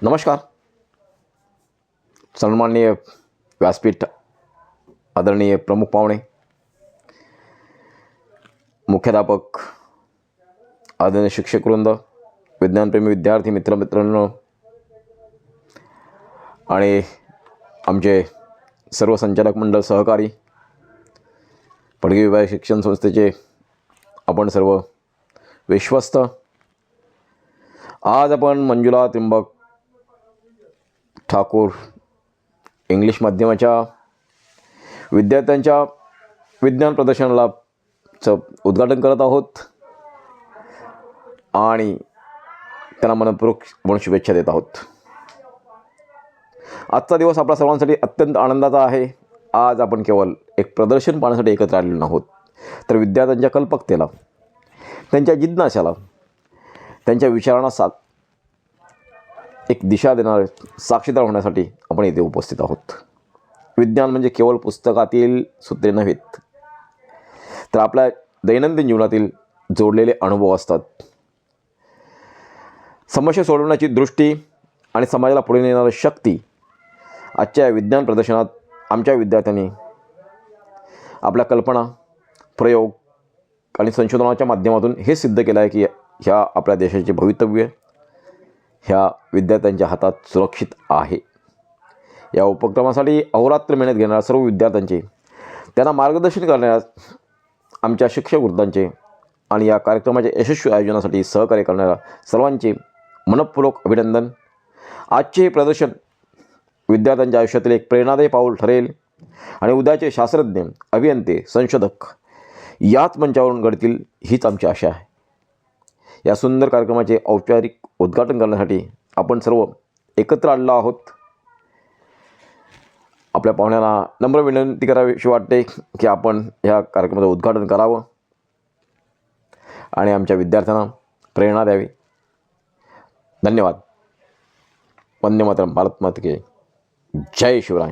नमस्कार. सन्माननीय व्यासपीठ, आदरणीय प्रमुख पाहुणे, मुख्याध्यापक, आदरणीय शिक्षकवृंद, विज्ञानप्रेमी विद्यार्थी मित्रांनो आणि आमचे सर्व संचालक मंडळ सहकारी, पडगी विभाग शिक्षण संस्थेचे आपण सर्व विश्वस्त. आज आपण मंजुला त्रिंबक ठाकूर इंग्लिश माध्यमाच्या विद्यार्थ्यांच्या विज्ञान प्रदर्शनाला उद्घाटन करत आहोत आणि त्यांना मनपूर्वक म्हणून शुभेच्छा देत आहोत. आजचा दिवस आपल्या सर्वांसाठी अत्यंत आनंदाचा आहे. आज आपण केवळ एक प्रदर्शन पाहण्यासाठी एकत्र आलेलो नाहोत, तर विद्यार्थ्यांच्या कल्पकतेला, त्यांच्या जिज्ञासाला, त्यांच्या विचारांना एक दिशा देणारे साक्षीदार होण्यासाठी आपण इथे उपस्थित आहोत. विज्ञान म्हणजे केवळ पुस्तकातील सूत्रे नव्हेत, तर आपल्या दैनंदिन जीवनातील जोडलेले अनुभव असतात. समस्या सोडवण्याची दृष्टी आणि समाजाला पुढे नेणारी शक्ती. आजच्या विज्ञान प्रदर्शनात आमच्या विद्यार्थ्यांनी आपल्या कल्पना, प्रयोग आणि संशोधनाच्या माध्यमातून हे सिद्ध केलं आहे की ह्या आपल्या देशाचे भवितव्य ह्या विद्यार्थ्यांच्या हातात सुरक्षित आहे. या उपक्रमासाठी अहोरात्र मेहनत घेणाऱ्या सर्व विद्यार्थ्यांचे, त्यांना मार्गदर्शन करणाऱ्या आमच्या शिक्षकवृंदांचे आणि या कार्यक्रमाच्या यशस्वी आयोजनासाठी सहकार्य करणाऱ्या सर्वांचे मनःपूर्वक अभिनंदन. आजचे हे प्रदर्शन विद्यार्थ्यांच्या आयुष्यातील एक प्रेरणादायी पाऊल ठरेल आणि उद्याचे शास्त्रज्ञ, अभियंते, संशोधक याच मंचावरून घडतील हीच आमची आशा आहे. या सुंदर कार्यक्रमाचे औपचारिक उद्घाटन करण्यासाठी आपण सर्व एकत्र आलेलो आहोत. आपल्या पाहुण्यांना नम्र विनंती करावीशी वाटते की आपण ह्या कार्यक्रमाचं उद्घाटन करावं आणि आमच्या विद्यार्थ्यांना प्रेरणा द्यावी. धन्यवाद. वंदे मातरम. भारत माता की जय. शिवराय.